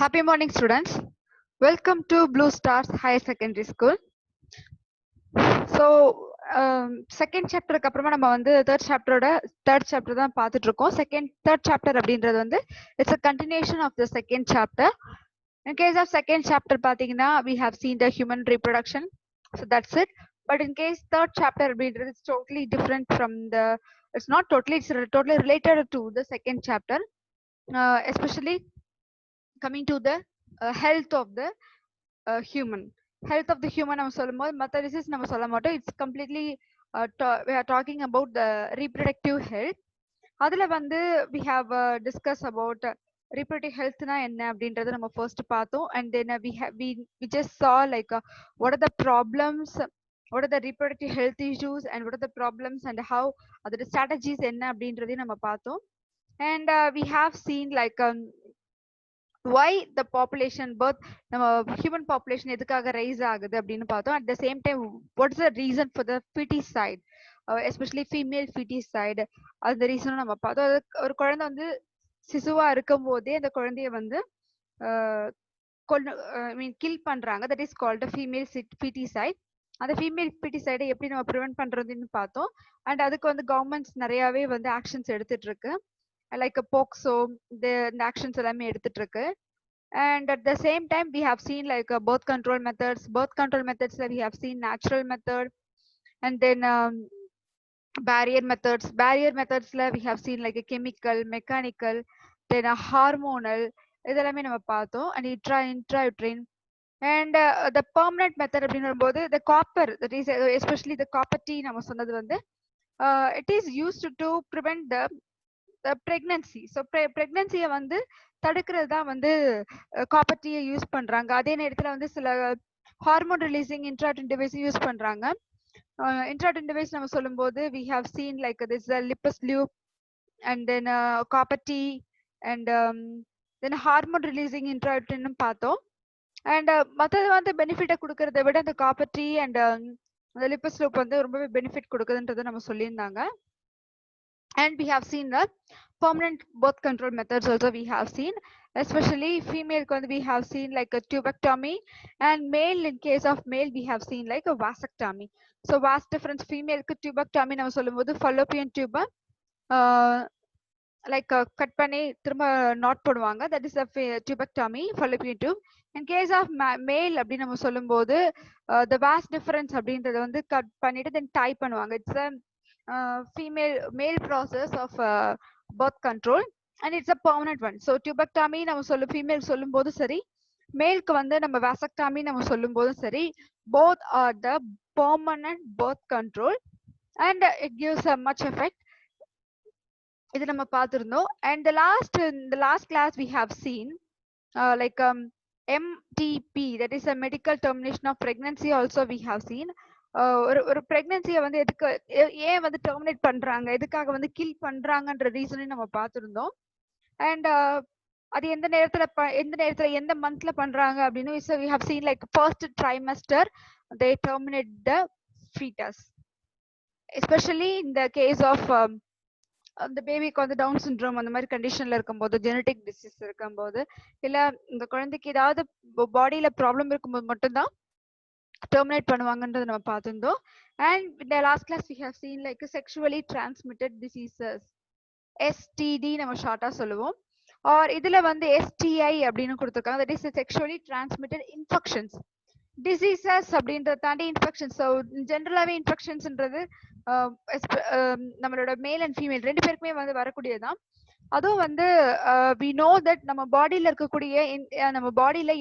Happy morning, students. Welcome to Blue Stars Higher Secondary School. So, second சாப்டருக்கு அப்புறமா நம்ம வந்து தேர்ட் சாப்டர் தான் பார்த்துட்டு இருக்கோம். தேர்ட் சாப்டர் அப்படின்றது வந்து it's a continuation of the second chapter. In case of second chapter பார்த்தீங்கன்னா we have seen the human reproduction. So that's it. But in case third chapter அப்படின்றது it's totally different from it's not totally, it's totally related to the second chapter. Especially coming to the health of the human. Health of the human நம்ம சொல்லும்போது மற்ற disease நம்ம சொல்ல மாட்டோம். It's completely we are talking about the reproductive health. அதுல வந்து we have discussed about reproductive health னா என்ன அப்படின்றத நம்ம first பார்த்தோம். And then we just saw like what are the problems, what are the reproductive health issues and what are the problems and how அதோட strategies என்ன அப்படின்றதையும் நம்ம பார்த்தோம். And we have seen like why the population birth நம்ம human population எதுக்காக rice ஆகுது அப்படின்னு பார்த்தோம். At the same time, what is the reason for the feticide, especially female feticide, அந்த ரீசனும் நம்ம பார்த்தோம். ஒரு குழந்தை வந்து சிசுவா இருக்கும் போதே அந்த குழந்தைய வந்து கில் பண்றாங்க. That is called female feticide. அந்த ஃபீமேல் feticide எப்படி நம்ம ப்ரிவென்ட் பண்றதுன்னு பார்த்தோம். அண்ட் அதுக்கு வந்து கவர்மெண்ட்ஸ் நிறையவே வந்து ஆக்ஷன்ஸ் எடுத்துட்டு இருக்கு. லைக் போக்சோ இந்த ஆக்ஷன்ஸ் எல்லாமே எடுத்துட்டு இருக்கு. And at the same time we have seen like birth control methods that we have seen natural method, and then barrier methods la we have seen like a chemical, mechanical, then a hormonal, இதெல்லாமே நம்ம பார்த்தோம். And intrauterine and the permanent method அப்படின்னும்போது the copper, that is especially the copper T நம்ம சொன்னது வந்து it is used to prevent the pregnancy. So pregnancy-ய வந்து தடுக்கிறது தான் வந்து காப்பர் டீயை யூஸ் பண்றாங்க. அதே நேரத்துல வந்து சில ஹார்மோன் ரிலீசிங் இன்ட்ராட்ரின் டிவைஸ் யூஸ் பண்றாங்க. இன்ட்ராட்ரின் டிவைஸ் நம்ம சொல்லும்போது we have seen like this lipus loop and then copper T and then hormone releasing இன்ட்ராட்ரின் பார்த்தோம். அண்ட் மற்றது வந்து பெனிஃபிட்டை கொடுக்கறத விட அந்த காப்பர் டீ அண்ட் அந்த லிப்பஸ் லூப் வந்து ரொம்பவே பெனிஃபிட் கொடுக்குதுன்றதை நம்ம சொல்லியிருந்தாங்க. And we have seen the permanent birth control methods also we have seen, especially female we have seen like a tubectomy, and male, in case of male we have seen like a vasectomy. So vast difference. Female tubectomy நம்ம சொல்லும்போது fallopian tube like cut பண்ணி திரும்ப not போடுவாங்க. that is a tubectomy, fallopian tube. In case of male அப்படி நம்ம சொல்லும்போது the vast difference அப்படின்றது வந்து கட் பண்ணிட்டு then tie பண்ணுவாங்க. it's a male process of birth control and it's a permanent one. So tubectomy நம்ம female சொல்லும்போது சரி, மேலுக்கு வந்து நம்ம vasectomy நம்ம சொல்லும்போது சரி, both are the permanent birth control and it gives a much effect. இது நம்ம பார்த்திருந்தோம். And the last class we have seen like MTP, that is a medical termination of pregnancy also we have seen. ஒரு பிரெக்னன்சியை வந்து எதுக்கு ஏன் வந்து terminate பண்றாங்க, எதுக்காக வந்து கில் பண்றாங்கன்ற ரீசனையும் நம்ம பார்த்திருந்தோம். அண்ட் அது எந்த நேரத்துல எந்த மந்த்ல பண்றாங்க அப்படின்னு we have seen like first trimester they terminate the fetus, especially in the case of அந்த பேபிக்கு வந்து டவுன் சிண்ட்ரோம் அந்த மாதிரி கண்டிஷன்ல இருக்கும்போது, ஜெனட்டிக் டிசீஸ் இருக்கும்போது, இல்ல இந்த குழந்தைக்கு ஏதாவது பாடியில ப்ராப்ளம் இருக்கும்போது மட்டும்தான் டெர்மினேட் பண்ணுவாங்கன்றது நம்ம பார்த்திருந்தோம். And in the last class we have seen like sexually transmitted diseases, STD நம்ம ஷார்ட்டா சொல்லுவோம். ஆர் இதுல வந்து STI அப்படின்னு கொடுத்துருக்காங்க, that is sexually transmitted infections. Diseases அப்படின்றத தாண்டி இன்ஃபெக்ஷன்ஸ். ஸோ ஜென்ரலாகவே இன்ஃபெக்ஷன்ஸ்ன்றது நம்மளோட மேல் அண்ட் ஃபீமேல் ரெண்டு பேருக்குமே வந்து வரக்கூடியதுதான். அதுவும் வந்து we know that நம்ம பாடியில இருக்கக்கூடிய நம்ம பாடியில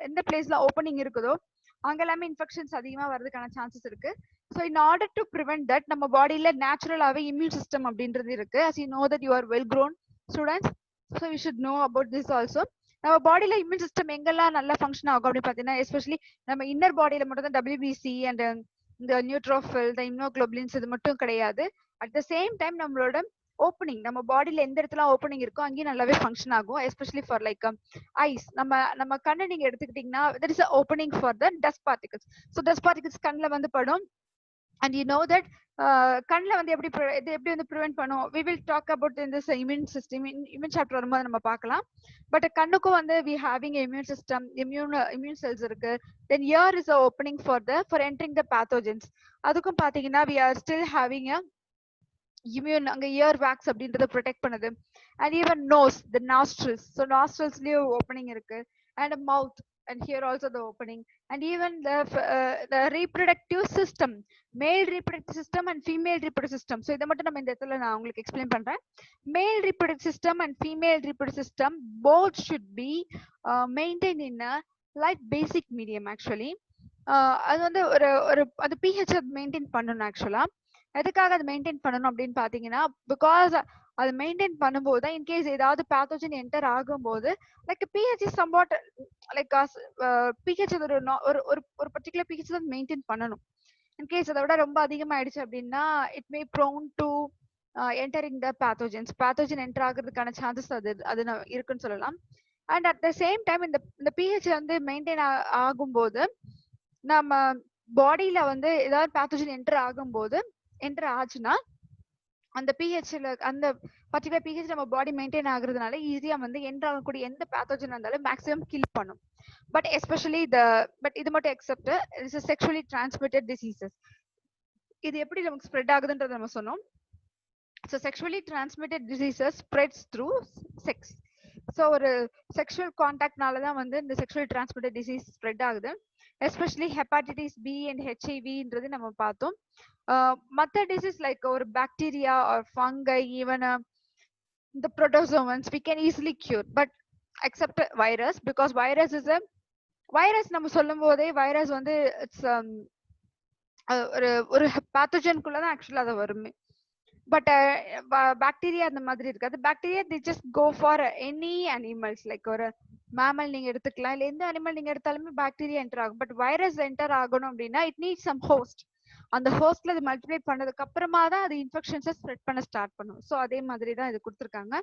எந்த பிளேஸ்ல ஓப்பனிங் இருக்குதோ அங்க எல்லாமே இன்ஃபெக்ஷன்ஸ் அதிகமா வர்றதுக்கான சான்சஸ் இருக்கு. So in order to prevent that நம்ம பாடியில நேச்சுரலாவே இம்யூன் சிஸ்டம் அப்படின்றது இருக்கு. as you know that you are well grown students, so you should know about this also. நம்ம பாடியில இம்யூன் சிஸ்டம் எங்கெல்லாம் நல்லா ஃபங்க்ஷன் ஆகும் அப்படின்னு பாத்தீங்கன்னா, எஸ்பெஷலி நம்ம இன்னர் பாடியில மட்டும் தான் WBC அண்ட் இந்த நியூட்ரோஃபில், இந்த இம்யூனோகுளோபுலின்ஸ் இது மட்டும் கிடையாது. அட் த சேம் டைம் நம்மளோட ஓப்பனிங், நம்ம பாடியில எந்த இடத்துல ஓப்பனிங் இருக்கோ அங்கேயும் நல்லாவே ஃபங்க்ஷன் ஆகும். எஸ்பெஷலி ஃபார் லைக் ஐஸ், நம்ம கண்ணை நீங்க எடுத்துக்கிட்டீங்கன்னா there is a opening for the dust particles. So dust particles கண்ணில் வந்து படும். and you know that கண்ணில் வந்து எப்படி இது எப்படி வந்து ப்ரிவென்ட் பண்ணும். we will talk about in this immune system immune chapter வரும்போது நம்ம பார்க்கலாம். பட் கண்ணுக்கும் வந்து we having a immune system, immune cells இருக்கு. then ear is the opening for entering the pathogens. அதுக்கும் பாத்தீங்கன்னா we are still having a immune அங்க ear wax அப்படின்றத ப்ரொடெக்ட் பண்ணுது. And even nose, the nostrils, so நாஸ்ட்ரில்ஸ்லயும் opening இருக்கு. And mouth, and here also the opening. And even the reproductive system, male reproductive system and female reproductive system. So இதை மட்டும் நம்ம இந்த இடத்துல நான் உங்களுக்கு எக்ஸ்பிளைன் பண்றேன். male reproductive system and female reproductive system both should be maintained in a light basic medium actually. அது வந்து ஒரு ஒரு அது pH மெயின்டைன் பண்ணணும் ஆக்சுவலா. எதுக்காக அதை மெயின்டைன் பண்ணணும் அப்படின்னு பாத்தீங்கன்னா, பிகாஸ் அது மெயின்டைன் பண்ணும்போது தான் இன்கேஸ் ஏதாவது பேத்தோஜன் என்டர் ஆகும்போது like pH is somewhat like pH ஒரு ஒரு பர்டிகுலர் பிஹெச் தான் மெயின்டைன் பண்ணணும். இன்கேஸ் அதை விட ரொம்ப அதிகமாயிடுச்சு அப்படின்னா it may prone to entering the pathogen enter ஆகுறதுக்கான சான்சஸ் அது இருக்குன்னு சொல்லலாம். And at the same time இந்த பிஹெச் வந்து மெயின்டைன் ஆகும்போது நம்ம பாடியில வந்து ஏதாவது பேத்தோஜன் என்டர் ஆச்சுன்னா அந்த பிஹெச்ல அந்த பர்டிகுலர் பிஹெச் நம்ம பாடி மெயின்டைன் ஆகுறதுனால ஈஸியா வந்து என்டர் ஆகக்கூடிய எந்த பேத்தோஜன் இருந்தாலும் மேக்ஸிமம் கில் பண்ணும். பட் எஸ்பெஷலி பட் இது மட்டும் except it's sexually transmitted diseases. இது எப்படி நமக்கு ஸ்ப்ரெட் ஆகுதுன்றத நம்ம சொன்னோம். So sexually transmitted diseases spreads through sex. So ஒரு செக்ஷுவல் கான்டாக்ட்னால தான் வந்து இந்த செக்ஷுவலி டிரான்ஸ்மிட்டட் டிசீஸ் ஸ்ப்ரெட் ஆகுது. எஸ்பெஷலி ஹெப்பாட்டிட்டிஸ் பி அண்ட் ஹெச்ஐவின்றது நம்ம பார்த்தோம். மற்ற டிசீஸ் லைக் ஒரு bacteria or fungi even the protozoans we can easily cure, but except virus, because virus is a virus நம்ம சொல்லும் போதே வைரஸ் வந்து இட்ஸ் ஒரு பேத்தோஜனுக்குள்ள தான் ஆக்சுவலா அது வருமே. பட் பாக்டீரியா அந்த மாதிரி இருக்காது. Bacteria the just go for any animals, like ஒரு மேமல் நீங்க எடுத்துக்கலாம், இல்ல எந்த அனிமல் நீங்க எடுத்தாலுமே பாக்டீரியா என்டர் ஆகும். பட் வைரஸ் என்டர் ஆகணும் அப்படின்னா இட் நீட்ஸ் சம் ஹோஸ்ட். அந்த ஹோஸ்ட்ல அது மல்டிப்ளை பண்ணதுக்கு அப்புறமா தான் அது இன்ஃபெக்ஷன்ஸை ஸ்ப்ரெட் பண்ண ஸ்டார்ட் பண்ணும். ஸோ அதே மாதிரி தான் இது கொடுத்துருக்காங்க.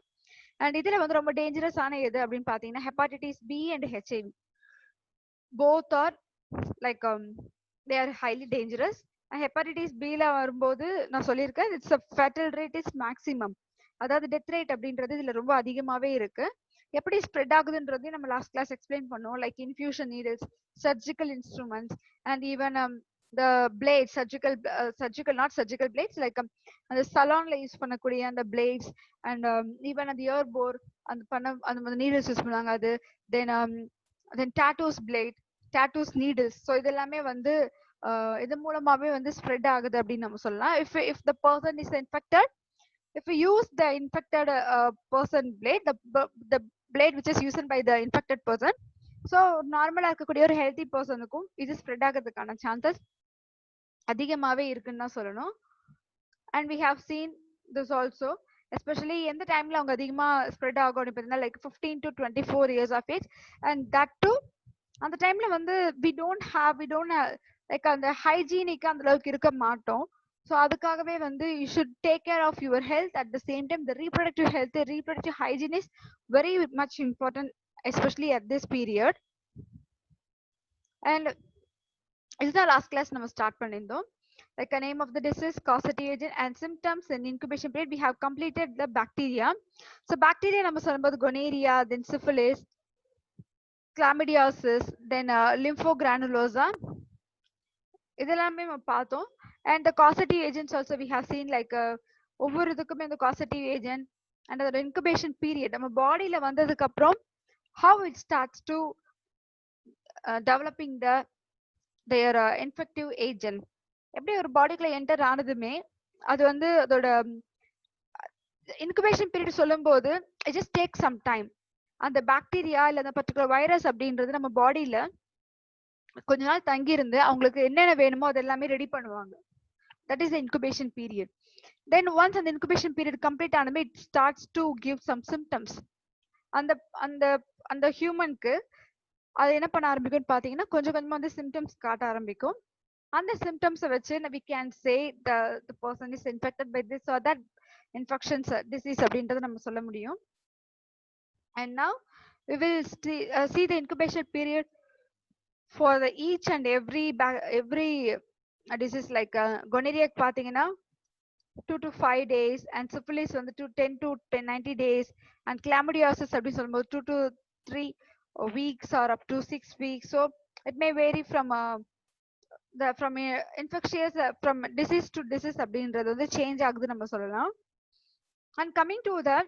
அண்ட் இதுல வந்து ரொம்ப டேஞ்சரஸ் ஆன எது அப்படின்னு பாத்தீங்கன்னா hepatitis B and HIV both are like they are highly dangerous. Hepatitis பில வரும்போது நான் சொல்லியிருக்கேன் it's fatal rate is maximum, அதாவது டெத் ரேட் அப்படின்றது இதுல ரொம்ப அதிகமாவே இருக்கு. எப்படி ஸ்ப்ரெட் ஆகுதுன்றதையும் நம்ம லாஸ்ட் கிளாஸ் எக்ஸ்பிளைன் பண்ணோம். Like infusion needles, surgical instruments and even the blades, surgical not surgical blades, like அந்த சலூன்ல யூஸ் பண்ணக்கூடிய அந்த blades and even அந்த ear bore அந்த பண்ண அந்த needles யூஸ் பண்ணுவாங்க அது. then tattoos blade, tattoos needles. so இது எல்லாமே வந்து இது மூலமாவே வந்து ஸ்ப்ரெட் ஆகுது அப்படின்னு நம்ம சொல்லலாம். if the person is infected, if we use the infected person blade, the blade which is used by the infected person, so நார்மலா இருக்கக்கூடிய ஒரு ஹெல்தி பர்சனுக்கும் இது ஸ்ப்ரெட் ஆகிறதுக்கான சான்சஸ் அதிகமாவே இருக்குன்னு தான் சொல்லணும். And we have seen this also, especially எந்த டைம்ல அவங்க அதிகமா ஸ்ப்ரெட் ஆகும் அப்படின்னா like 15 to 24 years of age. And that too அந்த டைம்ல வந்து வி டோன்ட் ஹேவ் லைக் அந்த ஹைஜீனிக்கு அந்த அளவுக்கு இருக்க மாட்டோம். ஸோ அதுக்காகவே வந்து you should take care of your health. At the same time the reproductive health, reproductive hygiene is very much important, especially at this period. And இதுதான் last class நம்ம start பண்ணியிருந்தோம். Like a name of the disease, causative agent and symptoms and incubation period. We have completed the bacteria. So bacteria நம்ம சொல்லும்போது gonorrhea, then syphilis, chlamydiasis, then lymphogranulosa இதெல்லாமே நம்ம பார்த்தோம். and the causative agents also we have seen, like ஒவ்வொரு இதுக்குமே இந்த causative agent and the incubation period நம்ம பாடியில வந்ததுக்கு அப்புறம் how it starts to developing their infective agent. எப்படி ஒரு பாடிக்குள்ள என்டர் ஆனதுமே அது வந்து அதோட இன்குபேஷன் பீரியட் சொல்லும் போது it just take some time. அந்த பாக்டீரியா இல்ல அந்த பர்டிகுலர் வைரஸ் அப்படின்றது நம்ம பாடியில கொஞ்ச நாள் தங்கி இருந்து அவங்களுக்கு என்னென்ன வேணுமோ அது எல்லாமே ரெடி பண்ணுவாங்க. That is incubation period. Then once அந்த இன்குபேஷன் பீரியட் கம்ப்ளீட் ஆனதுமே it starts to give some symptoms. அந்த அந்த அந்த ஹியூமனுக்கு அது என்ன பண்ண ஆரம்பிக்கும்னு பாத்தீங்கன்னா கொஞ்சம் கொஞ்சமா வந்து சிம்டம்ஸ் காட்ட ஆரம்பிக்கும். அந்த symptoms வச்சு we can say the person is infected by this or that infections disease அப்படின்றது நம்ம சொல்ல முடியும். and now we will see the incubation period for the each and every disease like gonorrhea பாத்தீங்கன்னா 2 to 5 days and syphilis வந்து 10 to 90 days and chlamydiasis அப்படி சொல்லும்போது 2 to 3 weeks or up to 6 weeks. So it may vary from infectious from disease to disease அப்படின்றது வந்து change ஆகுது நம்ம சொல்லலாம். And coming to the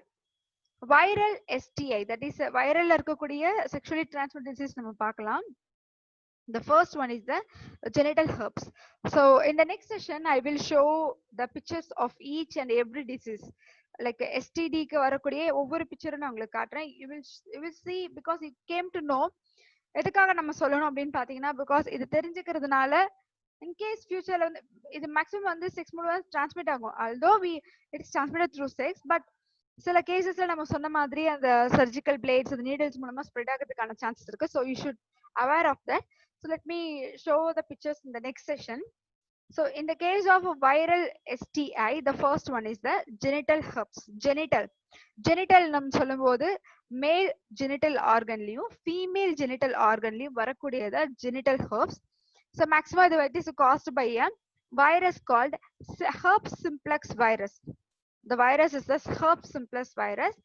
viral STI, that is viral இருக்கக்கூடிய sexually transmitted disease நம்ம பார்க்கலாம். The first one is the genital herpes. So in the next session I will show the pictures of each and every disease. Like STD க்கு வரக்கூடிய ஒவ்வொரு பிக்சரும் நான் உங்களுக்கு காட்டுறேன். You will see, because it came to know எதுக்காக நம்ம சொல்லணும் அப்படின்னு பாத்தீங்கன்னா, because இது தெரிஞ்சுக்கிறதுனால in case futureல வந்து இது மேக்ஸிமம் வந்து செக்ஸ் மூலமா டிரான்ஸ்மிட் ஆகும். although it is transmitted through sex, but சில கேசஸ்ல நம்ம சொன்ன மாதிரி அந்த சர்ஜிக்கல் பிளேட்ஸ் அந்த நீடல்ஸ் மூலமா ஸ்ப்ரெட் ஆகிறதுக்கான சான்சஸ் இருக்கு. so you should aware of that. So let me show the pictures in the next session. So in the case of a viral STI, the first one is the genital herpes. Genital நம்ம சொல்லும்போது male genital organலயும் female genital organலயும் வரக்கூடியது genital herpes. So maximum it is caused by a virus called herpes simplex virus. The virus is the herpes simplex virus,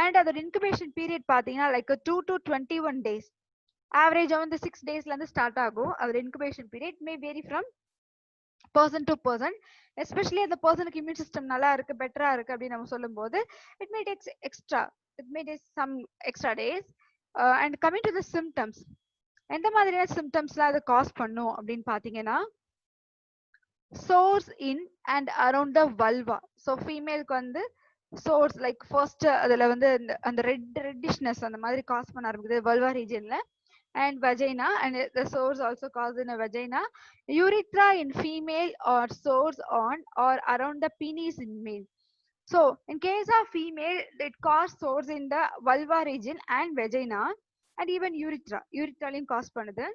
and the incubation period பாத்தீங்கன்னா like 2 to 21 days. Average on the 6 days la start ஆகும். our incubation period may vary from person to person, especially the personக்கு immune system நல்லா இருக்கு பெட்டரா இருக்கு அப்படி நம்ம சொல்லும்போது it may take some extra days. And coming to the symptoms, எந்த மாதிரியான symptomsலாம் அது காஸ் பண்ணும் அப்படின்னு பாத்தீங்கன்னா, sores in and around the vulva. So femaleக்கு வந்து sores like first அதுல வந்து அந்த reddishness அந்த மாதிரி காஸ் பண்ண ஆரம்பிக்குது vulva regionல. And vagina, and the sores also caused in a vagina. Urethra in female, or sores on or around the penis in male. So in case of female, it cause sores in the vulva region and vagina, and even urethraலையும் cause பண்ணுது.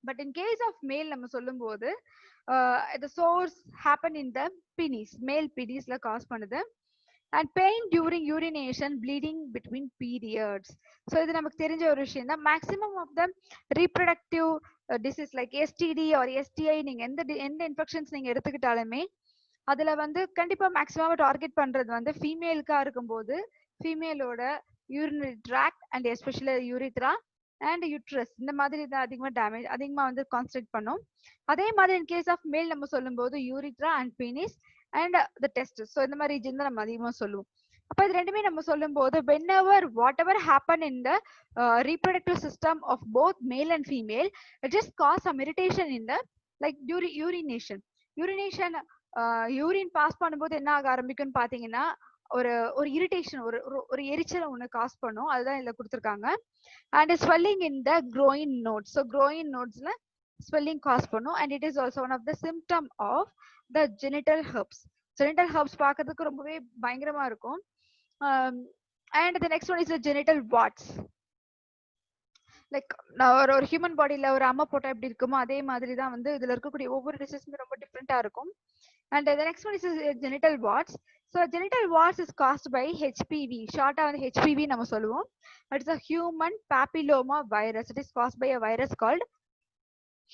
But in case of male நம்ம சொல்லும்போது the sores happen in the penis, male penisல cause பண்ணுது. And pain during urination, bleeding between periods. So இது நமக்கு தெரிஞ்ச ஒரு விஷயம் தான். maximum of the reproductive disease like STD or STI, நீங்க எந்த இன்ஃபெக்ஷன்ஸ் நீங்க எடுத்துக்கிட்டாலுமே அதுல வந்து கண்டிப்பா மேக்ஸிமம் டார்கெட் பண்றது வந்து ஃபீமேலுக்கா இருக்கும்போது ஃபீமேலோட urinary tract and especially urethra and uterus இந்த மாதிரி தான் அதிகமா வந்து கான்சென்ட்ரேட் பண்ணும். அதே மாதிரி in case of male நம்ம சொல்லும்போது urethra and penis and the testes. So இந்த மாதிரி region தான் நம்ம அதிகமா சொல்லுவோம். அப்ப இது ரெண்டுமே நம்ம சொல்லும்போது whatever happen in the reproductive system of both male and female, it just cause some irritation in the like during urination urine pass பண்ணும்போது என்ன ஆக ஆரம்பிக்கும்னு பாத்தீங்கன்னா ஒரு இரிட்டேஷன் ஒரு எரிச்சலை ஒண்ணு காஸ் பண்ணும். அதுதான் இதுல கொடுத்திருக்காங்க. and swelling in the groin nodes. So groin nodesல swelling cause பண்ணும், and it is also one of the symptom of the genital herpes. பார்க்கிறதுக்கு ரொம்பவே பயங்கரமா இருக்கும். And the next one is the genital warts. Like ஒரு human பாடியில ஒரு அம்மா போட்டா எப்படி இருக்குமோ அதே மாதிரி தான் வந்து இதுல இருக்கக்கூடிய ஒவ்வொரு டிசீஸுமே ரொம்ப டிஃப்ரெண்டா இருக்கும். And the next one is genital warts. So genital warts is caused by HPV. ஷார்ட்டா வந்து HPV நம்ம சொல்லுவோம். It is a human papilloma virus. It is caused by a virus called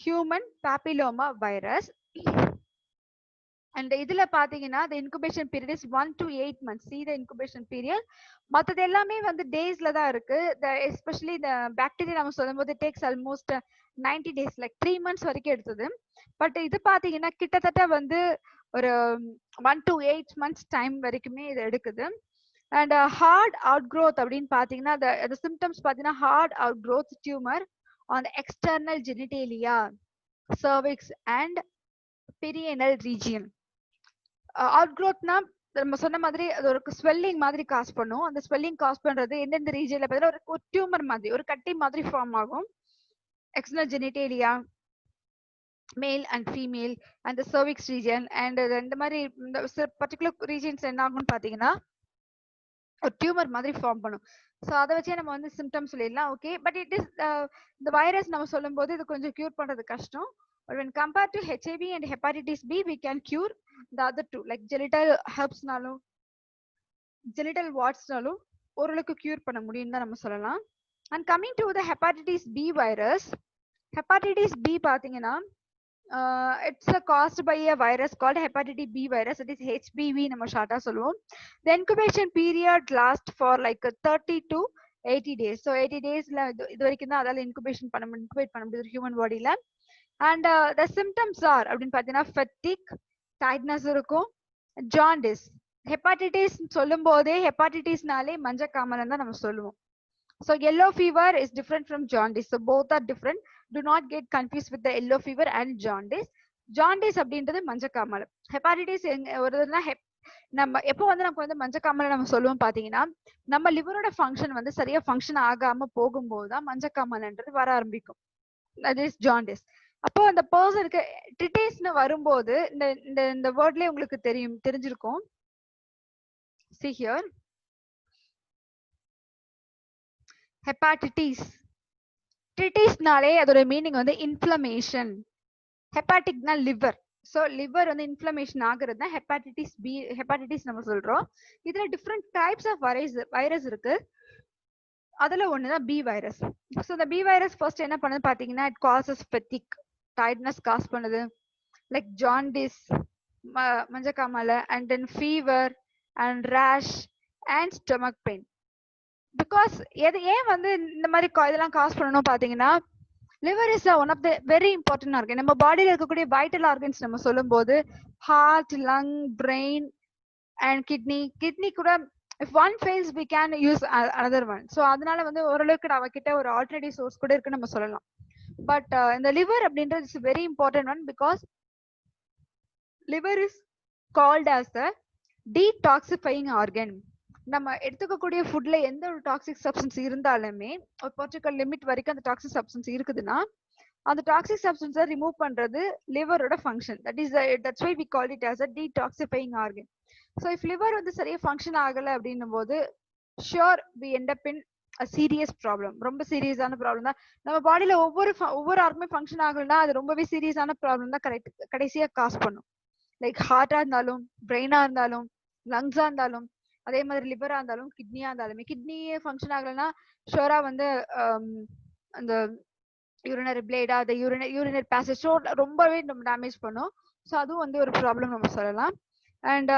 human papilloma virus. And இதுல பாத்தீங்கன்னா the incubation period is 1 to 8 months. See the incubation period. மத்தது எல்லாமே வந்து டேஸ்ல தான் இருக்கு. Especially the bacteria நம்ம சொல்லும்போது it takes almost 90 days, like 3 months வரைக்கும் எடுத்தது. பட் இது பாத்தீங்கன்னா கிட்டத்தட்ட வந்து ஒரு 1 to 8 months டைம் வரைக்குமே இது எடுக்குது. And hard outgrowth அப்படின்னு பாத்தீங்கன்னா the symptoms பாத்தீங்கன்னா hard outgrowth tumor on the external genitalia, cervix and perianal region. அவுட்க்ரோத்னா நம்ம சொன்ன மாதிரி அது ஒரு ஸ்வெல்லிங் மாதிரி காஸ் பண்ணும். அந்த ஸ்வெல்லிங் காஸ் பண்றது எந்தெந்த ரீஜன்ல பார்த்தீங்கன்னா ஒரு டியூமர் மாதிரி ஒரு கட்டி மாதிரி ஃபார்ம் ஆகும். External genitalia, male and female and cervix region and இந்த மாதிரி இந்த பர்டிகுலர் ரீஜன்ஸ் என்ன ஆகும்னு பாத்தீங்கன்னா ஒரு டியூமர் மாதிரி ஃபார்ம் பண்ணும். ஸோ அதை வச்சே நம்ம வந்து சிம்டம்ஸ் சொல்லிடலாம். ஓகே, பட் இட் இஸ் இந்த வைரஸ் நம்ம சொல்லும் போது இது கொஞ்சம் கியூர் பண்றது கஷ்டம். But when compared to HIV and hepatitis B, we can cure the other two, like genital herpes நாலும் genital warts நாலும் ஓரளவுக்கு கியூர் பண்ண முடியும் தான் நம்ம சொல்லலாம். And coming to the hepatitis B virus, hepatitis B பாத்தீங்கன்னா It's caused by a virus called hepatitis B virus. It is HBV நம்ம ஷார்ட்டா சொல்லுவோம். The incubation period lasts for like 30 to 80 days. So 80 daysல இது வரைக்கும் தான் அதால incubate பண்ண முடியுது human bodyல. And the symptoms are அப்படின்னு பார்த்தீங்கன்னா fatigue, tiredness இருக்கும், jaundice. ஹெப்பாட்டிட்டிஸ் சொல்லும் போதே ஹெப்பாட்டிட்டிஸ்னாலே மஞ்சக்காமலை தான் நம்ம சொல்லுவோம். So yellow fever is different from jaundice. So both are different. Do not get confused with the yellow fever and jaundice. Jaundice அப்படின்றது மஞ்சக்காமலை. Hepatitis வருதுன்னா நம்ம எப்போ வந்து நமக்கு வந்து மஞ்சக்காமலை நம்ம சொல்லுவோம் பாத்தீங்கன்னா நம்ம லிவரோட ஃபங்க்ஷன் வந்து சரியா ஃபங்க்ஷன் ஆகாம போகும்போது தான் மஞ்சக்காமலைன்றது வர ஆரம்பிக்கும். That is jaundice. அப்போ அந்த பர்சனுக்கு டிட்டேஸ்னு வரும்போது இந்த வேர்ட்லயே உங்களுக்கு தெரிஞ்சிருக்கும். See here. ஹெப்பாட்டிட்டிஸ். டிட்டிஸ்னாலே அதோட மீனிங் வந்து இன்ஃப்ளமேஷன். ஹெப்பாட்டிக்னா லிவர். ஸோ லிவர் வந்து இன்ஃப்ளமேஷன் ஆகுறது தான் ஹெப்பாட்டிட்டிஸ் பி, ஹெப்பாட்டிட்டிஸ் நம்ம சொல்றோம். இதுல டிஃப்ரெண்ட் டைப்ஸ் ஆஃப் வைரஸ் இருக்கு. அதுல ஒண்ணுதான் பி வைரஸ். ஸோ இந்த பி வைரஸ் ஃபர்ஸ்ட் என்ன பண்ணுது பாத்தீங்கன்னா it causes fatigue, tiredness cause பண்ணுது, லைக் ஜாண்டிஸ், மஞ்சக்காமலை, and then fever and rash and stomach pain. Because ஏன் வந்து இந்த மாதிரி இதெல்லாம் காஸ் பண்ணணும் பாத்தீங்கன்னா liver is one of the very important organ. நம்ம பாடியில இருக்கக்கூடிய வைட்டல் ஆர்கன்ஸ் நம்ம சொல்லும் போது heart, lung, brain and kidney கூட if one fails we can use another one. so அதனால வந்து ஓரளவுக்கு நம்ம கிட்ட ஒரு ஆல்டர்னேட்டிவ் சோர்ஸ் கூட இருக்குன்னு நம்ம சொல்லலாம். பட் இந்த லிவர் அப்படின்றது is very important one because liver is called as the detoxifying organ. நம்ம எடுத்துக்கக்கூடிய ஃபுட்ல எந்த ஒரு டாக்ஸிக் சப்ஸ்டன்ஸ் இருந்தாலுமே ஒரு பர்டிகுலர் லிமிட் வரைக்கும் அந்த டாக்ஸிக் சப்ஸ்டன்ஸ் இருக்குதுன்னா அந்த டாக்ஸிக் சப்ஸ்டன்ஸை ரிமூவ் பண்றது லிவரோட function. That's why we call it as a detoxifying organ. So if liver வந்து சரியா ஃபங்க்ஷன் ஆகலை அப்படின்னும் போது sure we end up in a serious problem. ரொம்ப சீரியஸான ப்ராப்ளம் தான். நம்ம பாடியில ஒவ்வொரு ஆர்க்குமே ஃபங்க்ஷன் ஆகலைன்னா அது ரொம்பவே சீரியஸான ப்ராப்ளம் தான் கடைசியா காஸ் பண்ணும். லைக் ஹார்ட்டா இருந்தாலும், பிரெயினா இருந்தாலும், லங்ஸா இருந்தாலும், அதே மாதிரி லிவரா இருந்தாலும், கிட்னியா இருந்தாலுமே. கிட்னியே ஃபங்க்ஷன் ஆகலைன்னா ஷோரா வந்து அந்த யூரினரி பிளேடா, அந்த யூரினரி பேசேஜ் ரொம்பவே நம்ம டேமேஜ் பண்ணும். ஸோ அதுவும் வந்து ஒரு ப்ராப்ளம் நம்ம சொல்லலாம். அண்ட்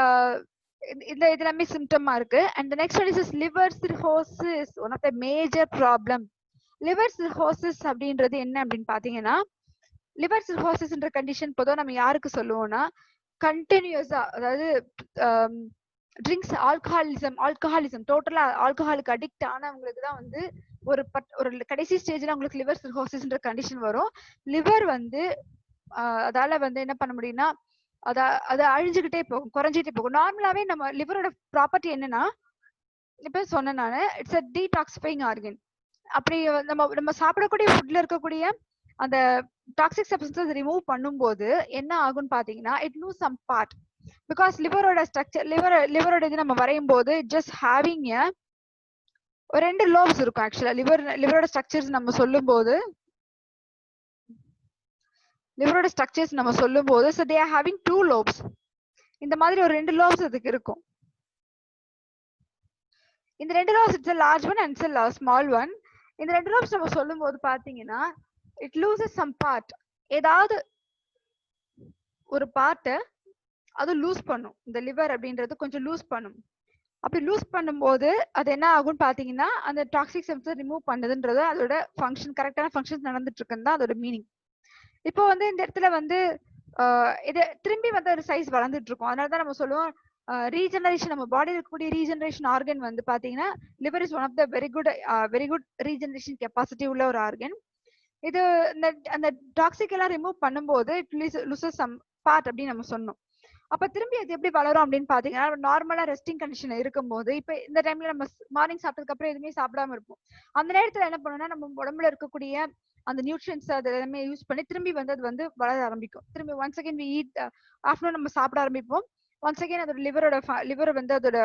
இதுல எல்லாமே சிம்டமா இருக்கு. And next one is liver cirrhosis, one of the major problem. Liver cirrhosis அப்படின்றது என்ன அப்படின்னு பாத்தீங்கன்னா லிவர் சிர்ஹோசிஸ்ன்ற கண்டிஷன் பொதுவாக நம்ம யாருக்கு சொல்லுவோம்னா கண்டினியூஸா, அதாவது ட்ரிங்க்ஸ், ஆல்கஹாலிசம் டோட்டலா ஆல்கஹாலுக்கு அடிக்ட் ஆனவங்களுக்கு தான் வந்து ஒரு கடைசி ஸ்டேஜ்ல உங்களுக்கு லிவர் சிர்ஹோசிஸ்ன்ற கண்டிஷன் வரும். லிவர் வந்து அதால வந்து என்ன பண்ண முடியும்னா அது அழிஞ்சுக்கிட்டே போகும், குறைஞ்சிட்டே போகும். நார்மலாவே நம்ம லிவரோட ப்ராப்பர்ட்டி என்னன்னா இப்ப சொன்னேன் நானு, இட்ஸ் அ டீடாக்சிஃபைங் ஆர்கன். அப்படி நம்ம சாப்பிடக்கூடிய ஃபுட்ல இருக்கக்கூடிய அந்த டாக்ஸிக் சப்ஸ்டன்ஸ் ரிமூவ் பண்ணும்போது என்ன ஆகும்னு பாத்தீங்கன்னா it lose some part. Because லிவரோட ஸ்ட்ரக்சர், லிவரோட இது நம்ம வரையும் போது ஜஸ்ட் ஹேவிங் ஒரு 2 லோப்ஸ் இருக்கும். ஆக்சுவலா லிவரோட ஸ்ட்ரக்சர்ஸ் நம்ம சொல்லும் போது so they are having 2 lobes. இந்த மாதிரி ஒரு 2 lobes அதுக்கு இருக்கும். இந்த 2 lobes it's a large one and it's a small one. இந்த 2 lobes நம்ம சொல்லும் போது பாத்தீங்கன்னா it loses some part. ஏதாவது ஒரு பார்ட் அது லூஸ் பண்ணும். இந்த லிவர் அப்படின்றது கொஞ்சம் லூஸ் பண்ணும். அப்படி லூஸ் பண்ணும்போது அது என்ன ஆகும்னு பாத்தீங்கன்னா அந்த டாக்ஸிக் சப்ஸ்டன்ஸ் ரிமூவ் பண்ணதுன்றது அதோட ஃபங்க்ஷன், கரெக்டான ஃபங்க்ஷன் நடந்துட்டு இருக்குன்னு தான் அதோட மீனிங். இப்போ வந்து இந்த இடத்துல வந்து இது திரும்பி வந்து ஒரு சைஸ் வளர்ந்துட்டு இருக்கும். அதனாலதான் நம்ம சொல்லுவோம் ரீஜெனரேஷன். நம்ம பாடியில் இருக்கக்கூடிய ரீஜெனரேஷன் ஆர்கன் வந்து பாத்தீங்கன்னா liver is one of the very good regeneration capacity உள்ள ஒரு ஆர்கன். இது அந்த டாக்ஸிக் எல்லாம் ரிமூவ் பண்ணும்போது இட் லூசஸ் சம் பார்ட் அப்படின்னு நம்ம சொன்னோம். அப்ப திரும்பி அது எப்படி வளரும் அப்படின்னு பாத்தீங்கன்னா நார்மலா ரெஸ்டிங் கண்டிஷன் இருக்கும்போது இப்ப இந்த டைம்ல நம்ம மார்னிங் சாப்பிட்டதுக்கு அப்புறம் எதுவுமே சாப்பிடாம இருப்போம். அந்த நேரத்துல என்ன பண்ணணும்னா நம்ம உடம்புல இருக்கக்கூடிய அந்த நியூட்ரியன்ஸ் அது எல்லாமே யூஸ் பண்ணி திரும்பி வந்து அது வந்து வளர ஆரம்பிக்கும். திரும்பி once again we eat, afternoon நம்ம சாப்பிட ஆரம்பிப்போம். ஒன்ஸ் அகைன் அதோட லிவர் வந்து அதோட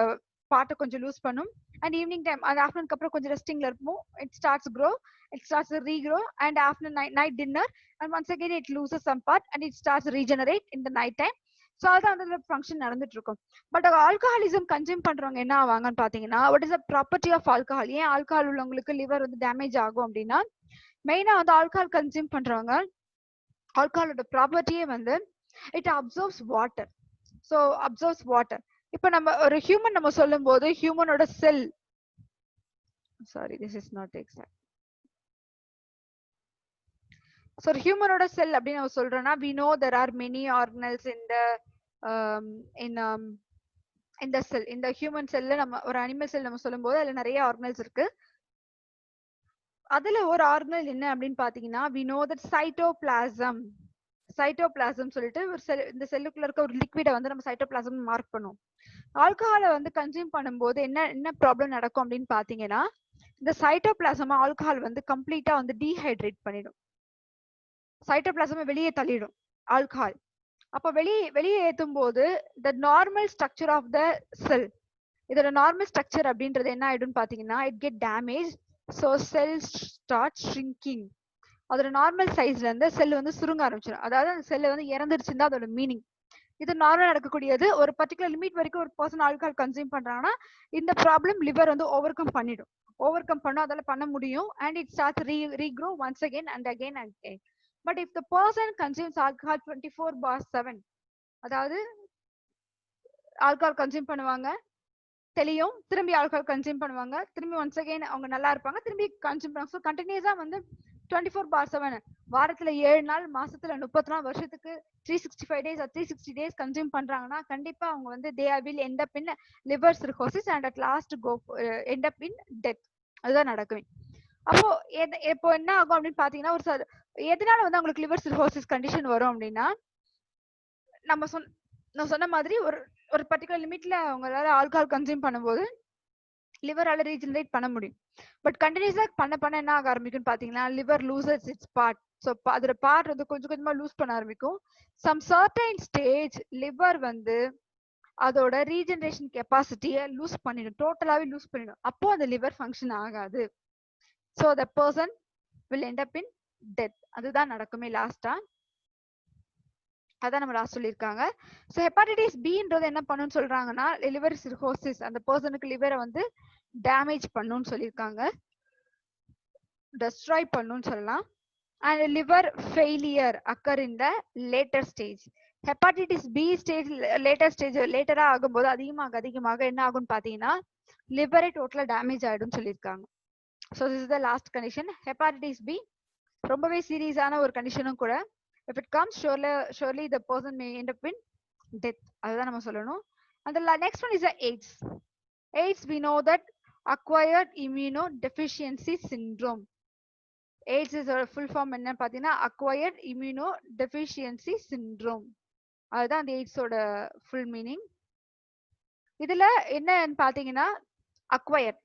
பார்ட்டை கொஞ்சம் லூஸ் பண்ணும். அண்ட் ஈவினிங் டைம் அந்த ஆஃப்டர்நூனுக்கு அப்புறம் கொஞ்சம் ரெஸ்டிங்ல இருப்போம். It starts to regrow and after night dinner and once again it loses some part and it starts to regenerate in the night time. So அதான் அந்த ஃபங்க்ஷன் நடந்துட்டு இருக்கும். பட் ஆல்கஹாலிசம் கன்சியூம் பண்றவங்க என்ன ஆவாங்கன்னு பாத்தீங்கன்னா what is the property of alcohol? ஏன் alcohol உள்ளவங்களுக்கு லிவர் வந்து டேமேஜ் ஆகும் அப்படின்னா மெயினா வந்து ஆல்கஹால் கன்சியூம் பண்றவங்க ஆல்கஹாலோட ப்ராப்பர்ட்டியே வந்து it absorbs water. So absorbs water. இப்போ நம்ம ஒரு ஹியூமன் நம்ம சொல்லும் போது ஹியூமனோட cell, sorry this is not exact. So ஒரு ஹியூமனோட செல் அப்படின்னு நம்ம சொல்றோம்னா we know there are many organelles in the இந்த செல், இந்த ஹியூமன் செல்ல நம்ம ஒரு அனிமல் செல் நம்ம சொல்லும் போது அதுல நிறைய ஆர்கனல்ஸ் இருக்கு. அதுல ஒரு ஆர்கனல் என்ன அப்படின்னு பாத்தீங்கன்னா we know that cytoplasm. Cytoplasm சொல்லிட்டு ஒரு செல், இந்த செல்லுக்குள்ள இருக்க ஒரு லிக்விட வந்து நம்ம சைட்டோபிளாசம் மார்க் பண்ணுவோம். ஆல்கஹாலை வந்து கன்சியூம் பண்ணும்போது என்ன ப்ராப்ளம் நடக்கும் அப்படின்னு பாத்தீங்கன்னா இந்த சைட்டோபிளாசம் ஆல்கஹால் வந்து கம்ப்ளீட்டா வந்து டீஹைட்ரேட் பண்ணிடும். சைட்டோபிளாசம் வெளியே தள்ளிடும் ஆல்கஹால். அப்ப வெளியே ஏத்தும் போது the normal structure of the cell, இதோட நார்மல் ஸ்ட்ரக்சர் அப்படின்றது என்ன ஆயிடும்னு பாத்தீங்கன்னா it get damaged, so cells start shrinking. அதோட நார்மல் சைஸ்ல இருந்து செல் வந்து சுருங்க ஆரம்பிச்சிடும். அதாவது அந்த செல் வந்து இறந்துருச்சுன்னு தான் அதோட மீனிங். இது நார்மலா நடக்கக்கூடியது. ஒரு பர்டிகுலர் லிமிட் வரைக்கும் ஒரு பர்சன் ஆல்கஹால் கன்சியூம் பண்றாங்கன்னா இந்த ப்ராப்ளம் லிவர் வந்து ஓவர் கம் பண்ணிடும். ஓவர் கம் பண்ண அதால பண்ண முடியும். And it starts regrow once again and again and again. But if the person consumes alcohol 24/7, அதாவது ஆல்கஹால் கன்சியூம் பண்ணுவாங்க, தெரியும், திரும்பி ஆல்கஹால் கன்சியூம் பண்ணுவாங்க, திரும்பி ஒன்ஸ் அகைன் அவங்க நல்லா இருப்பாங்க, திரும்பி கன்சியூம் பண்ணுவாங்க. ஸோ கண்டினியூஸா வந்து 24/7, வாரத்துல 7 நாள், மாசத்துல 30 நாள், வருஷத்துக்கு 365 days 360 days கன்சியூம் பண்றாங்கன்னா கண்டிப்பா அவங்க வந்து they will end up in liver cirrhosis and at last go end up in death. அதுதான் நடக்கும். அப்போ இப்போ என்ன ஆகும் அப்படின்னு பாத்தீங்கன்னா ஒரு எதனால வந்து அவங்களுக்கு லிவர் சிர்ஹோசிஸ் கண்டிஷன் வரும் அப்படின்னா நான் சொன்ன மாதிரி ஒரு பர்டிகுலர் லிமிட்ல அவங்களால ஆல்கஹால் கன்சியூம் பண்ணும்போது லிவரால ரீஜெனரேட் பண்ண முடியும். பட் கண்டினியூஸா பண்ண என்ன ஆக ஆரம்பிக்கும் பாத்தீங்கன்னா liver loses it's part. So அதோட பார்ட் வந்து கொஞ்சம் கொஞ்சமா லூஸ் பண்ண ஆரம்பிக்கும். சம் சர்டைன் ஸ்டேஜ் லிவர் வந்து அதோட ரீஜெனரேஷன் கெப்பாசிட்டியை லூஸ் பண்ணிடும், டோட்டலாவே லூஸ் பண்ணிடும். அப்போ அந்த லிவர் ஃபங்க்ஷன் ஆகாது. So the person will end up in death. அதுதான் நடக்குமே லாஸ்டா. அதான் நம்ம லாஸ்ட் சொல்லியிருக்காங்க. ஸோ ஹெப்பாட்டிட்டிஸ் பின்றது என்ன பண்ணுன்னு சொல்றாங்கன்னா லிவர் சிர்ஹோசிஸ், அந்த பர்சனுக்கு லிவரை வந்து டேமேஜ் பண்ணுன்னு சொல்லியிருக்காங்க, டெஸ்ட்ராய் பண்ணுன்னு சொல்லலாம். And liver failure occur in the later stage. Hepatitis B stage later stage லேட்டரா ஆகும்போது அதிகமாக என்ன ஆகும்னு பாத்தீங்கன்னா லிவரே டோட்டலா டேமேஜ் ஆயிடும்னு சொல்லியிருக்காங்க. So this is the last condition. Hepatitis B ரொம்பவே சீரியஸான ஒரு கண்டிஷனும் கூட. If it comes, surely the person may end up in death. அதுதான் நம்ம சொல்லணும். And the next one is the AIDS. AIDS, we know that acquired immunodeficiency syndrome. AIDS is a full form என்ன பாத்தீங்கன்னா acquired immunodeficiency syndrome. அதுதான் அந்த AIDS ஓட full meaning. இதுல என்னன்னு பாத்தீங்கன்னா acquired,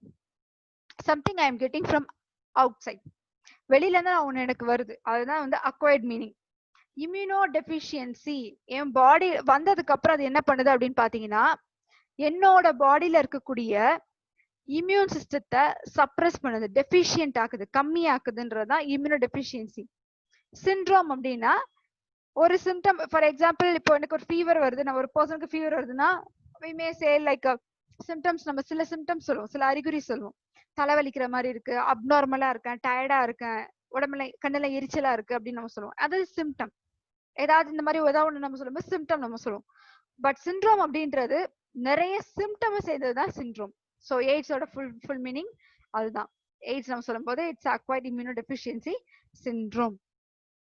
something I am getting from outside. வெளியில இருந்து ஒண்ணு எனக்கு வருது, அதுதான் வந்து acquired meaning. இம்யூனோ டெபிஷியன்சி, என் பாடி வந்ததுக்கு அப்புறம் அது என்ன பண்ணுது அப்படின்னு பாத்தீங்கன்னா என்னோட பாடியில இருக்கக்கூடிய இம்யூன் சிஸ்டத்தை சப்ரஸ் பண்ணுது, டெபிஷியன்ட் ஆக்குது, கம்மி ஆக்குதுன்றதுதான் இம்யூனோ டெபிஷியன்சி. சிண்ட்ரோம் அப்படின்னா ஒரு சிம்டம். ஃபார் எக்ஸாம்பிள் இப்போ எனக்கு ஒரு ஃபீவர் வருது, நம்ம ஒரு பர்சனுக்கு ஃபீவர் வருதுன்னா we may say like symptoms, நம்ம சில சிம்டம்ஸ் சொல்லுவோம், சில அறிகுறி சொல்லுவோம். தலைவலிக்கிற மாதிரி இருக்கு, அப்நார்மலா இருக்கேன், டயர்டா இருக்கேன், உடம்புல கண்ணுல எரிச்சலா இருக்கு அப்படின்னு நம்ம சொல்லுவோம். அது சிம்டம். ஏதாவது இந்த மாதிரி ஏதாவது ஒண்ணு நம்ம சொல்லும்போது சிம்டம் நம்ம சொல்லுவோம். பட் சிண்ட்ரோம் அப்படின்றது நிறைய சிம்டம் சேர்ந்ததுதான் சிண்ட்ரோம். ஸோ எய்ட்ஸோட ஃபுல் மீனிங் அதுதான். எய்ட்ஸ் நம்ம சொல்லும் போது it's acquired immunodeficiency syndrome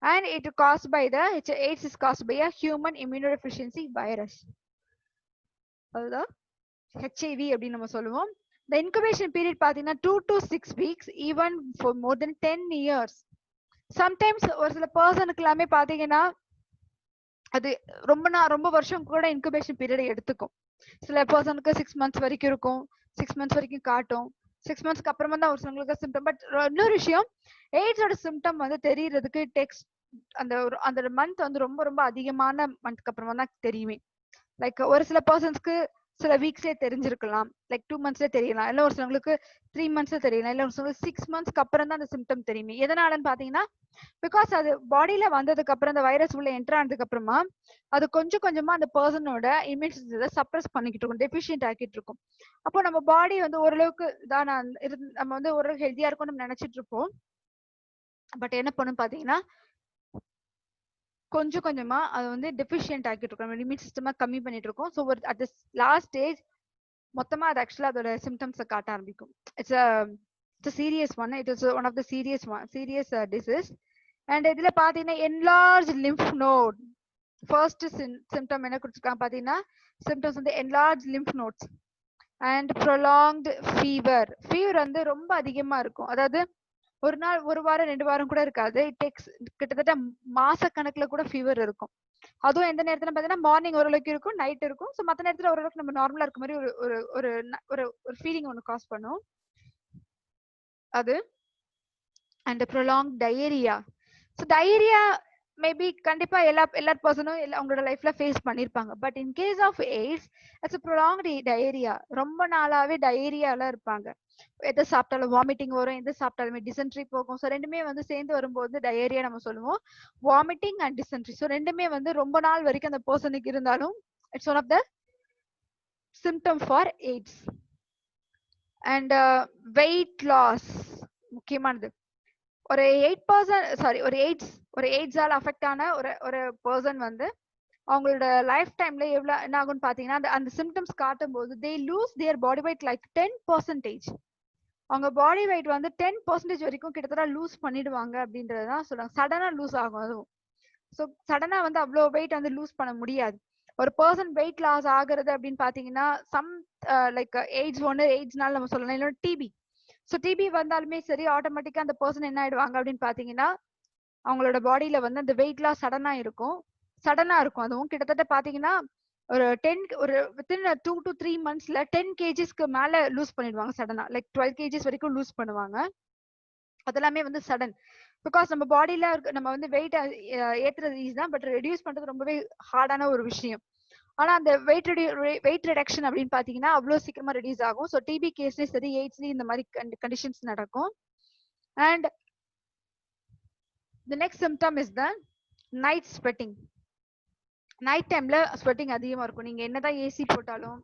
and it caused by the AIDS is caused by a human immunodeficiency virus. அதுதான் ஹெச்ஐவி அப்படின்னு நம்ம சொல்லுவோம். The incubation period பாத்தீங்கன்னா 2 to 6 weeks, even for more than 10 years. Sometimes ஒரு சில பர்சனுக்கு எல்லாமே பாத்தீங்கன்னா அது ரொம்ப வருஷம் கூட இன்குபேஷன் பீரியட் எடுத்துக்கும். சில பர்சனுக்கு 6 months வரைக்கும் இருக்கும், 6 months வரைக்கும் காட்டும், 6 monthsக்கு அப்புறமா தான் ஒரு சிலங்களுக்கு சிம்டம். பட் இன்னொரு விஷயம், எய்ட்ஸோட சிம்டம் வந்து தெரியறதுக்கு டெக்ஸ்ட் அந்த மந்த் வந்து ரொம்ப அதிகமான மந்த்க்கு அப்புறமா தான் தெரியுமே. லைக் ஒரு சில பர்சன்ஸ்க்கு சில வீக்ஸ்லயே தெரிஞ்சிருக்கலாம், லைக் 2 monthsல தெரியலாம், இல்ல ஒரு சிலவங்களுக்கு 3 monthsல தெரியலாம், இல்ல ஒரு சிலவங்களுக்கு 6 monthsக்கு அப்புறம் தான் அந்த சிம்டம் தெரியுமே. எதனாலன்னு பாத்தீங்கன்னா பிகாஸ் அது பாடியில வந்ததுக்கு அப்புறம் அந்த வைரஸ் உள்ள என்டர் ஆனதுக்கு அப்புறமா அது கொஞ்சம் கொஞ்சமா அந்த பர்சனோட இம்யூன் சிஸ்டத்தை சப்ரஸ் பண்ணிக்கிட்டு இருக்கும், டெபிஷியன்ட் ஆக்கிட்டு இருக்கும். அப்போ நம்ம பாடி வந்து ஓரளவுக்கு தான் நம்ம வந்து ஓரளவுக்கு ஹெல்த்தியா இருக்கும்னு நம்ம நினைச்சிட்டு இருப்போம். பட் என்ன பண்ணும் பாத்தீங்கன்னா கொஞ்சம் கொஞ்சமா அது வந்து டெஃபிஷியன்ட் ஆக்கிட்டு இருக்கோம், இம்யூன் சிஸ்டமா கம்மி பண்ணிட்டு இருக்கோம். ஸோ ஒரு அட் லாஸ்ட் ஸ்டேஜ் மொத்தமா அது ஆக்சுவலா அதோட சிம்டம்ஸை காட்ட ஆரம்பிக்கும். It's serious one. It is one of the serious disease. And இதுல பாத்தீங்கன்னா enlarge lymph node first symptom என்ன கொடுத்துருக்காங்க பாத்தீங்கன்னா, சிம்டம்ஸ் வந்து enlarge lymph nodes and prolonged fever. Fever வந்து ரொம்ப அதிகமா இருக்கும். அதாவது ஒரு நாள், ஒரு வாரம், 2 வாரம் கூட இருக்காது. இட் டேக்ஸ் கிட்டத்தட்ட மாச கணக்குல கூட ஃபீவர் இருக்கும். அதுவும் எந்த நேரத்துல பாத்தீங்கன்னா மார்னிங் ஓரளவுக்கு இருக்கும், நைட் இருக்கும். ஸோ மத்த நேரத்துல ஓரளவுக்கு நம்ம நார்மலா இருக்க மாதிரி ஒரு ஒரு ஒரு ஒரு ஒரு ஃபீலிங் ஒன்று காஸ் பண்ணும் அது. And prolong diarrhoea. So diarrhoea maybe கண்டிப்பா எல்லா பர்சனும் அவங்களோட லைஃப்ல ஃபேஸ் பண்ணிருப்பாங்க. But in case of AIDS it's prolong diarrhoea. ரொம்ப நாளாவே டயரியால இருப்பாங்க. எதை சாப்பிட்டாலும் வாமிட்டிங் வரும், எது சாப்பிட்டாலுமே டிசென்ட்ரி போகும். ஸோ ரெண்டுமே வந்து சேர்ந்து வரும்போது டயரியா நம்ம சொல்லுவோம். வாமிட்டிங் அண்ட் டிசென்ட்ரி, ஸோ ரெண்டுமே வந்து ரொம்ப நாள் வரைக்கும் அந்த பர்சனுக்கு இருந்தாலும் it's one of the symptom for AIDS. And weight loss முக்கியமானது. ஒரு 8% சாரி ஒரு எய்ட்ஸால அஃபெக்ட் ஆன ஒரு பர்சன் வந்து அவங்களோட லைஃப் டைம்ல எவ்வளவு என்ன ஆகும்னு பாத்தீங்கன்னா, அந்த சிம்டம்ஸ் காட்டும் போது தே loose their body weight like 10%. அவங்க பாடி வெயிட் வந்து 10% வரைக்கும் கிட்டத்தட்ட லூஸ் பண்ணிடுவாங்க அப்படின்றதுதான் சொல்றாங்க. சடனா லூஸ் ஆகும் அதுவும். ஸோ சடனா வந்து அவ்வளோ வெயிட் வந்து லூஸ் பண்ண முடியாது. ஒரு பர்சன் வெயிட் லாஸ் ஆகுறது அப்படின்னு பாத்தீங்கன்னா, சம் லைக் எய்ட்ஸ்னால நம்ம சொல்லலாம், இல்லைன்னா டிபி. ஸோ டிபி வந்தாலுமே சரி, ஆட்டோமேட்டிக்கா அந்த பர்சன் என்ன ஆயிடுவாங்க அப்படின்னு பாத்தீங்கன்னா, அவங்களோட பாடியில வந்து அந்த வெயிட் லாஸ் சடனா இருக்கும். அதுவும் கிட்டத்தட்ட பாத்தீங்கன்னா ஒரு வித்தின் 2 to 3 monthsல 10 kgsக்கு மேல லூஸ் பண்ணிடுவாங்க சடனா. லைக் 12 kgs வரைக்கும் லூஸ் பண்ணுவாங்க. அதெல்லாமே வந்து சடன். பிகாஸ் நம்ம பாடியில நம்ம வந்து வெயிட் ஏத்துறது ஈஸி தான், பட் ரெடியூஸ் பண்றது ரொம்பவே ஹார்டான ஒரு விஷயம். ஆனா அந்த வெயிட் ரிடக்ஷன் அப்படின்னு பாத்தீங்கன்னா அவ்வளவு சீக்கிரமா ரெடியூஸ் ஆகும். ஸோ டிபி கேஸ்லயும் சரி, எய்ட்ஸ்லயும் இந்த மாதிரி கண்டிஷன்ஸ் நடக்கும். And the next symptom is the night sweating. Night டைம்ல ஸ்வெட்டிங் அதிகமா இருக்கும். நீங்க என்னதான் ஏசி போட்டாலும்,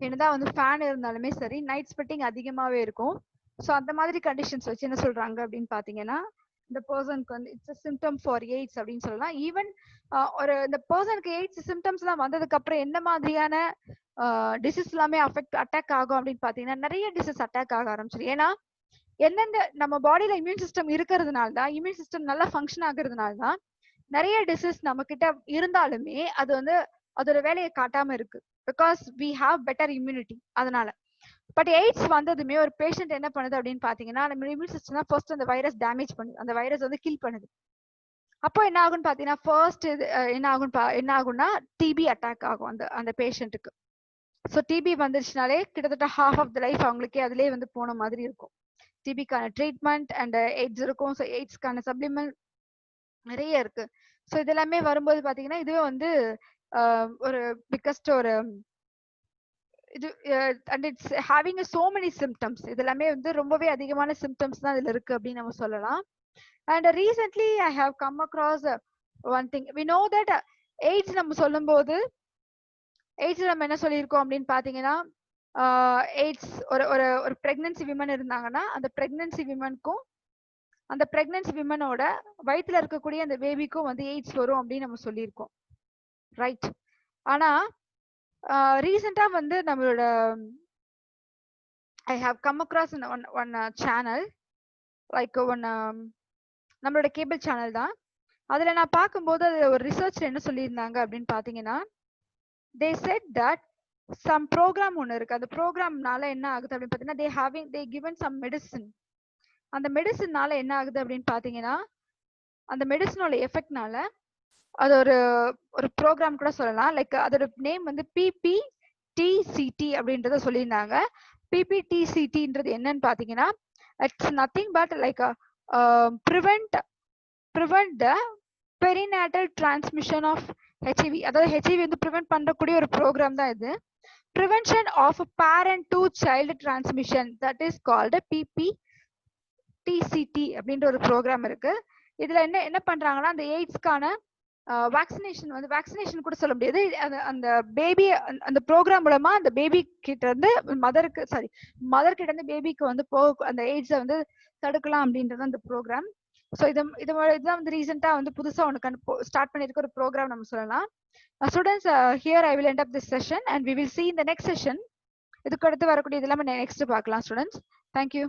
என்னதான் வந்து ஃபேன் இருந்தாலுமே சரி, நைட் ஸ்வெட்டிங் அதிகமாவே இருக்கும். ஸோ அந்த மாதிரி கண்டிஷன்ஸ் வச்சு என்ன சொல்றாங்க அப்படின்னு பாத்தீங்கன்னா, இந்த பர்சனுக்கு வந்து இட்ஸ் சிம்டம் ஃபார் எய்ட்ஸ் அப்படின்னு சொல்லலாம். ஈவன் இந்த பர்சனுக்கு எய்ட்ஸ் சிம்டம்ஸ் எல்லாம் வந்ததுக்கு அப்புறம் என்ன மாதிரியான டிசீஸ் எல்லாமே அட்டாக் ஆகும் அப்படின்னு பாத்தீங்கன்னா, நிறைய டிசீஸ் அட்டாக் ஆக ஆரம்பிச்சிடும். ஏன்னா எந்தெந்த நம்ம பாடியில இம்யூன் சிஸ்டம் இருக்கிறதுனால தான், இம்யூன் சிஸ்டம் நல்லா ஃபங்க்ஷன் ஆகுறதுனால தான் நிறைய டிசீஸ் நம்ம கிட்ட இருந்தாலுமே அது வந்து அதோட வேலையை காட்டாம இருக்கு. Because we have better immunity அதனால. பட் எய்ட்ஸ் வந்ததுமே ஒரு பேஷண்ட் என்ன பண்ணுது அப்படின்னு பாத்தீங்கன்னா, நம்ம இம்யூன் சிஸ்டம் தான் ஃபர்ஸ்ட் அந்த வைரஸ் டேமேஜ் பண்ணுது, அந்த வைரஸ் வந்து கில் பண்ணுது. அப்போ என்ன ஆகும்னு பாத்தீங்கன்னா, ஃபர்ஸ்ட் என்ன ஆகும்னா டிபி அட்டாக் ஆகும் அந்த பேஷண்ட்டுக்கு. ஸோ டிபி வந்துருச்சுனாலே கிட்டத்தட்ட ஹாஃப் ஆஃப் த லைஃப் அவங்களுக்கே அதுலேயே வந்து போன மாதிரி இருக்கும். டிபிக்கான ட்ரீட்மெண்ட் அண்ட் எய்ட்ஸ் இருக்கும். ஸோ எய்ட்ஸ்க்கான சப்ளிமெண்ட் நிறைய இருக்கு. ஸோ இதெல்லாமே வரும்போது பாத்தீங்கன்னா, இதுவே வந்து ஒரு பிக்கஸ்ட் ஒரு இது and it's having so many symptoms. இதெல்லாமே வந்து ரொம்பவே அதிகமான சிம்டம்ஸ் தான் இதுல இருக்கு அப்படின்னு நம்ம சொல்லலாம். And recently I have come across one thing. We know that AIDS நம்ம சொல்லும் போது எய்ட்ஸ் நம்ம என்ன சொல்லியிருக்கோம் அப்படின்னு பாத்தீங்கன்னா, எய்ட்ஸ் ஒரு ஒரு பிரெக்னன்சி விமன் இருந்தாங்கன்னா அந்த பிரெக்னன்சி விமனுக்கும் அந்த பிரெக்னன்சி விமனோட வயிற்றுல இருக்கக்கூடிய அந்த பேபிக்கும் வந்து எய்ட்ஸ் வரும் அப்படின்னு நம்ம சொல்லியிருக்கோம், ரைட்? ஆனா ரீசெண்டா வந்து நம்மளோட I have come across one channel like நம்மளோட கேபிள் சேனல் தான். அதுல நான் பார்க்கும்போது அது ஒரு ரிசர்ச்ல என்ன சொல்லியிருந்தாங்க அப்படின்னு பாத்தீங்கன்னா, they said that some program ஒன்று இருக்கு. அந்த ப்ரோக்ராம்னால என்ன ஆகுது அப்படின்னு பாத்தீங்கன்னா, they given some medicine. அந்த மெடிசின்னால என்ன ஆகுது அப்படின்னு பாத்தீங்கன்னா, அந்த மெடிசினோட எஃபெக்ட்னால அது ஒரு ப்ரோக்ராம் கூட சொல்லலாம். லைக் அதோட நேம் வந்து PPTCT அப்படின்றத சொல்லியிருந்தாங்க. PPTCTன்றது என்னன்னு பாத்தீங்கன்னா, it's nothing but like prevent the perinatal transmission of HIV. அதாவது HIV வந்து ப்ரிவென்ட் பண்ணக்கூடிய ஒரு ப்ரோக்ராம் தான் இது. prevention of parent to child transmission, that is called PPTCT அப்படின்ற ஒரு ப்ரோக்ராம் இருக்கு. இதுல என்ன பண்றாங்கன்னா, அந்த எய்ட்ஸ்க்கான வேக்சினேஷன் கூட சொல்ல முடியாது. அந்த பேபி அந்த ப்ரோக்ராம் மூலமா அந்த பேபி கிட்ட இருந்து மதர் கிட்ட இருந்து பேபிக்கு வந்து அந்த எய்ட்ஸை வந்து தடுக்கலாம் அப்படின்றது அந்த ப்ரோக்ராம். ஸோ இதுதான் வந்து ரீசெண்டா வந்து புதுசா ஒன்று ஸ்டார்ட் பண்ணிருக்க ஒரு ப்ரோக்ராம் நம்ம சொல்லலாம். Students, here I will end up this session and we will see in the next session. இதுக்கு அடுத்து வரக்கூடிய இதெல்லாம் நெக்ஸ்ட் பார்க்கலாம் ஸ்டூடெண்ட்ஸ். தேங்க்யூ.